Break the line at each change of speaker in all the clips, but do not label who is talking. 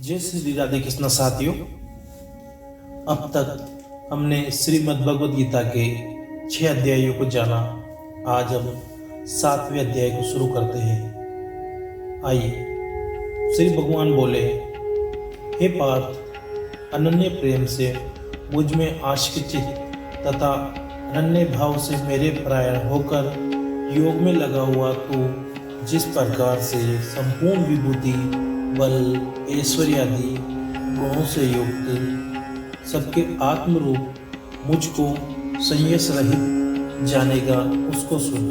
जय श्री राधे कृष्ण साथियों। अब तक हमने श्रीमद् भगवद गीता के 6 अध्यायों को जाना। आज हम 7वें अध्याय को शुरू करते हैं। आइए। श्री भगवान बोले, हे पार्थ, अनन्य प्रेम से मुझ में आश्रित तथा अनन्य भाव से मेरे परायण होकर योग में लगा हुआ तू जिस प्रकार से संपूर्ण विभूति, बल, ऐश्वर्य आदि गुणों से युक्त सबके आत्म रूप मुझको संयस रहित जानेगा, उसको सुन।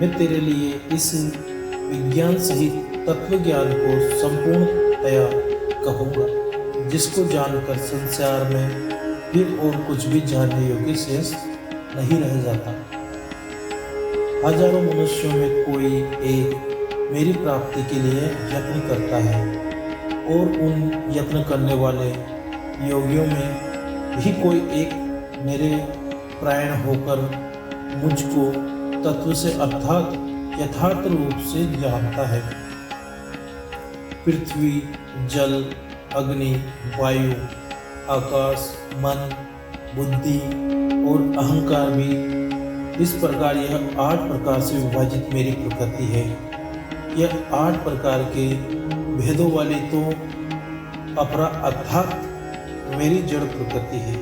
मैं तेरे लिए इस विज्ञान सहित तत्व ज्ञान को संपूर्णतया कहूँगा, जिसको जानकर संसार में फिर और कुछ भी जानने योग्य शेष नहीं रह जाता। हजारों मनुष्यों में कोई एक मेरी प्राप्ति के लिए यत्न करता है, और उन यत्न करने वाले योगियों में भी कोई एक मेरे परायण होकर मुझको तत्व से अर्थात यथार्थ रूप से जानता है। पृथ्वी, जल, अग्नि, वायु, आकाश, मन, बुद्धि और अहंकार भी इस प्रकार यह 8 प्रकार से विभाजित मेरी प्रकृति है। यह 8 प्रकार के भेदों वाली तो अपरा अर्थात मेरी जड़ प्रकृति है।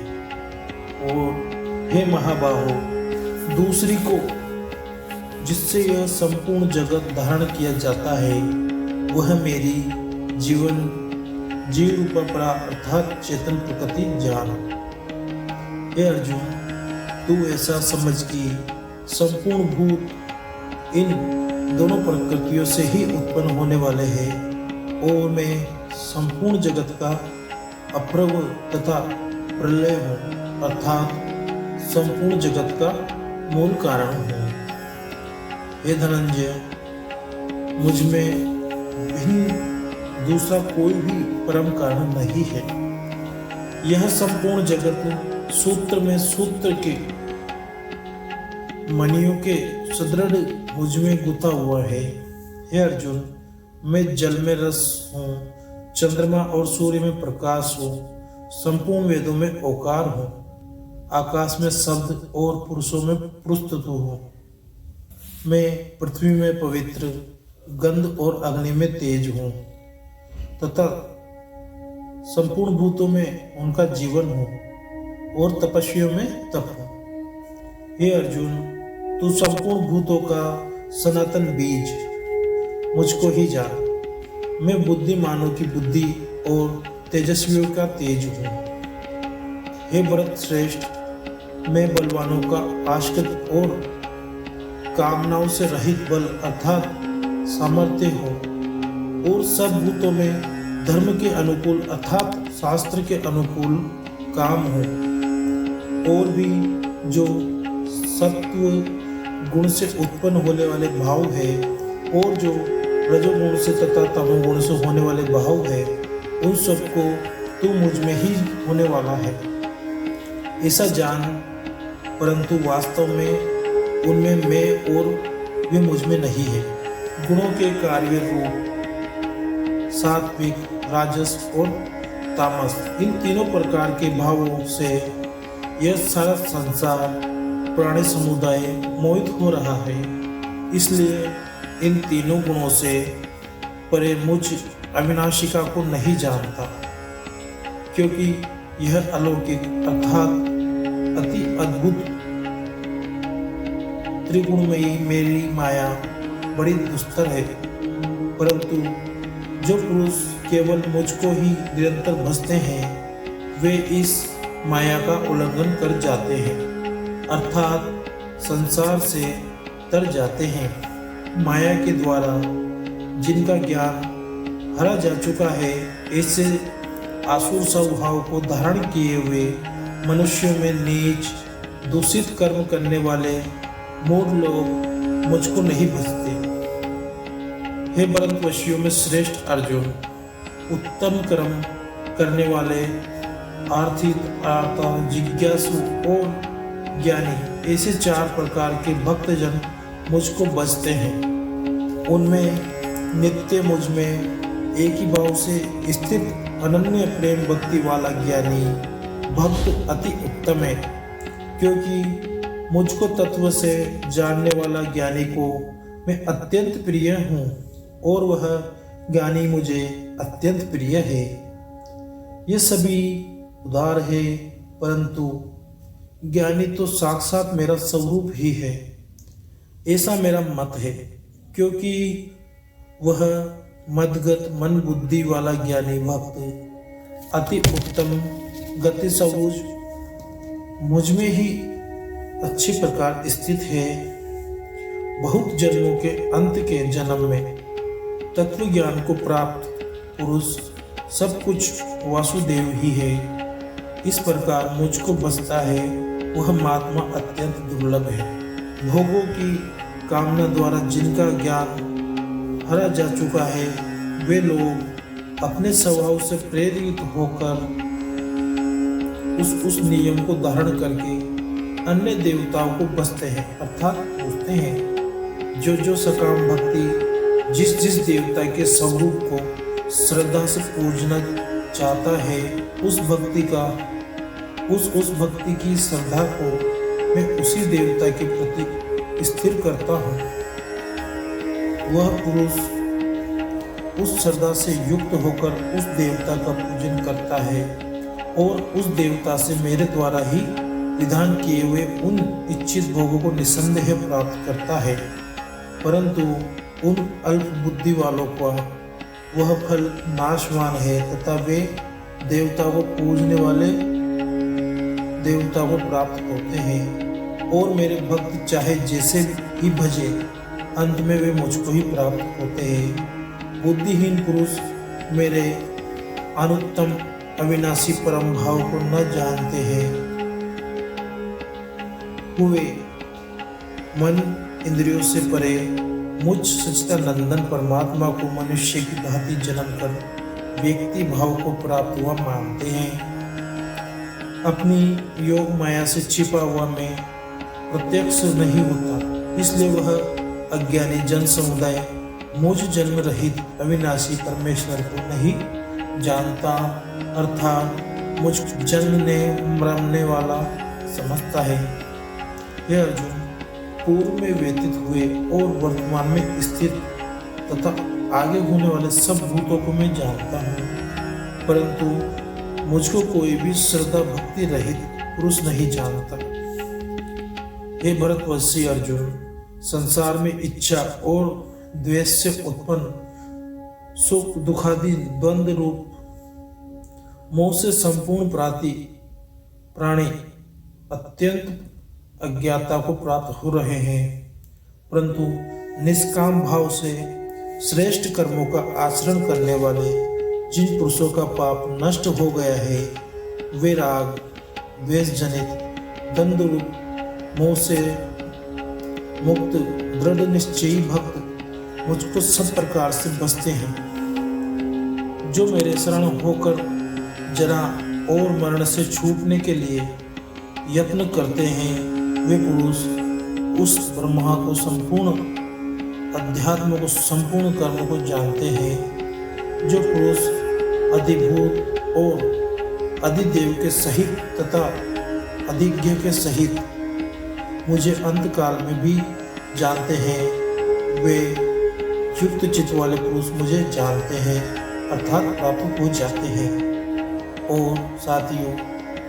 और हे महाबाहो, दूसरी को जिससे यह संपूर्ण जगत धारण किया जाता है, वह मेरी जीव रूपा परा अर्थात चेतन प्रकृति जान। हे अर्जुन, तू ऐसा समझ कि संपूर्ण भूत इन दोनों प्रकृतियों से ही उत्पन्न होने वाले हैं, और मैं संपूर्ण जगत का अप्रव तथा प्रलय हूँ, अर्थात संपूर्ण जगत का मूल कारण हूँ। हे धनंजय, मुझ में भिन्न दूसरा कोई भी परम कारण नहीं है। यह संपूर्ण जगत सूत्र में सूत्र के मणियों के सुदृढ़ मुझ में गुथा हुआ है। हे अर्जुन, मैं जल में रस हूँ, चंद्रमा और सूर्य में प्रकाश हूँ, संपूर्ण वेदों में ओकार हूँ, आकाश में शब्द और पुरुषों में पुरुषतत्व हूँ। मैं पृथ्वी में पवित्र, गंध और अग्नि में तेज हूँ, तथा संपूर्ण भूतों में उनका जीवन हूँ, और तपस्वियों में तप हूँ। हे अर्जुन, तू संपूर्ण भूतों का सनातन बीज मुझको ही जान। मैं बुद्धिमानों की बुद्धि और तेजस्वियों का तेज हूँ। हे भरत श्रेष्ठ, मैं बलवानों का आश्रित और कामनाओं से रहित बल अर्थात सामर्थ्य हूँ, और सब भूतों में धर्म के अनुकूल अर्थात शास्त्र के अनुकूल काम हूँ। और भी जो सत्व गुण से उत्पन्न होने वाले भाव है, और जो रजोगुण से तथा तमोगुण से होने वाले भाव है, उन सबको तू मुझ में ही होने वाला है, ऐसा जान। परंतु वास्तव में उनमें मैं और वे मुझ में नहीं है। गुणों के कार्य रूप सात्विक, राजस और तामस, इन तीनों प्रकार के भावों से यह सारा संसार प्राणी समुदाय मोहित हो रहा है। इसलिए इन तीनों गुणों से परे मुझ अविनाशिका को नहीं जानता, क्योंकि यह अलौकिक अर्थात अति अद्भुत त्रिगुणमयी मेरी माया बड़ी दुस्तर है। परंतु जो पुरुष केवल मुझको ही निरंतर भजते हैं, वे इस माया का उल्लंघन कर जाते हैं, अर्थात संसार से तर जाते हैं। माया के द्वारा जिनका ज्ञान हरा जा चुका है, ऐसे आसुर स्वभाव को धारण किए हुए मनुष्यों में नीच दूषित कर्म करने वाले मूढ़ लोग मुझको नहीं भजते। हे भरतवशियों में श्रेष्ठ अर्जुन, उत्तम कर्म करने वाले आर्थिक, आर्ता, जिज्ञासु और ज्ञानी, ऐसे 4 प्रकार के भक्तजन मुझको भजते हैं। उनमें नित्य मुझ में एक ही भाव से स्थित अनन्य प्रेम भक्ति वाला ज्ञानी भक्त अति उत्तम है, क्योंकि मुझको तत्व से जानने वाला ज्ञानी को मैं अत्यंत प्रिय हूँ और वह ज्ञानी मुझे अत्यंत प्रिय है। ये सभी उदार है, परंतु ज्ञानी तो साक्षात मेरा स्वरूप ही है, ऐसा मेरा मत है, क्योंकि वह मदगत मन बुद्धि वाला ज्ञानी भक्त अति उत्तम गति स्वरूप मुझ में ही अच्छी प्रकार स्थित है। बहुत जन्मों के अंत के जन्म में तत्व ज्ञान को प्राप्त पुरुष सब कुछ वासुदेव ही है। इस प्रकार मुझको बसता है वह महात्मा अत्यंत दुर्लभ है। भोगों की कामना द्वारा जिनका ज्ञान हरा जा चुका है, वे लोग अपने स्वभाव से प्रेरित होकर उस नियम को धारण करके अन्य देवताओं को बसते हैं, अर्थात पूजते हैं। जो सकाम भक्ति जिस देवता के स्वरूप को श्रद्धा से पूजना चाहता है, उस भक्ति की श्रद्धा को मैं उसी देवता के प्रति स्थिर करता हूँ। वह पुरुष उस श्रद्धा से युक्त होकर उस देवता का पूजन करता है और उस देवता से मेरे द्वारा ही विधान किए हुए उन इच्छित भोगों को निसंदेह प्राप्त करता है। परंतु उन अल्प बुद्धि वालों का वह फल नाशवान है तथा वे देवता को पूजने वाले देवता को प्राप्त होते हैं और मेरे भक्त चाहे जैसे ही भजे, अंत में वे मुझको ही प्राप्त होते हैं। बुद्धिहीन पुरुष मेरे अनुत्तम अविनाशी परम भाव को न जानते हैं। हुए मन इंद्रियों से परे मुझ सच्चिदानंदन परमात्मा को मनुष्य की भांति जन्म कर व्यक्ति भाव को प्राप्त हुआ मानते हैं। अपनी योग माया से छिपा हुआ मैं प्रत्यक्ष नहीं होता, इसलिए वह अज्ञानी जन समुदाय मुझ जन्म रहित अविनाशी परमेश्वर को नहीं जानता, अर्थात मुझ जन्मने मरने वाला समझता है। यह अर्जुन, पूर्व में व्यतीत हुए और वर्तमान में स्थित तथा आगे होने वाले सब भूतों को मैं जानता हूँ, परंतु मुझको कोई भी श्रद्धा भक्ति रहित पुरुष नहीं जानता। हे भरतवंशी अर्जुन, संसार में इच्छा और द्वेष से उत्पन्न सुख दुखादि द्वंद्व रूप मोह से संपूर्ण प्राणी अत्यंत अज्ञाता को प्राप्त हो रहे हैं, परंतु निष्काम भाव से श्रेष्ठ कर्मों का आचरण करने वाले जिन पुरुषों का पाप नष्ट हो गया है, वे राग द्वेष जनित द्वंद्व रूप मोह से मुक्त दृढ़ निश्चयी भक्त मुझको सब प्रकार से बसते हैं। जो मेरे शरण होकर जरा और मरण से छूटने के लिए यत्न करते हैं, वे पुरुष उस ब्रह्मा को संपूर्ण अध्यात्म को संपूर्ण कर्म को जानते हैं। जो पुरुष अधिभूत और अधिदेव के सहित तथा अधिज्ञ के सहित मुझे अंत काल में भी जानते हैं, वे युक्त चित्त वाले पुरुष मुझे जानते हैं, अर्थात प्राप्त हो जाते हैं। और साथियों,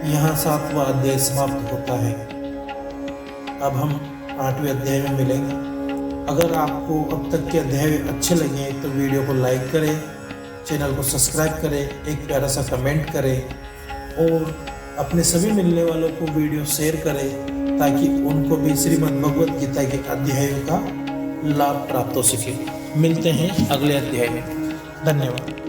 यहाँ 7वां अध्याय समाप्त होता है। अब हम 8वें अध्याय में मिलेंगे। अगर आपको अब तक के अध्याय अच्छे लगे तो वीडियो को लाइक करें, चैनल को सब्सक्राइब करें, एक प्यारा सा कमेंट करें और अपने सभी मिलने वालों को वीडियो शेयर करें, ताकि उनको भी श्रीमद् भगवद गीता के अध्यायों का लाभ प्राप्त हो सके। मिलते हैं अगले अध्याय में। धन्यवाद।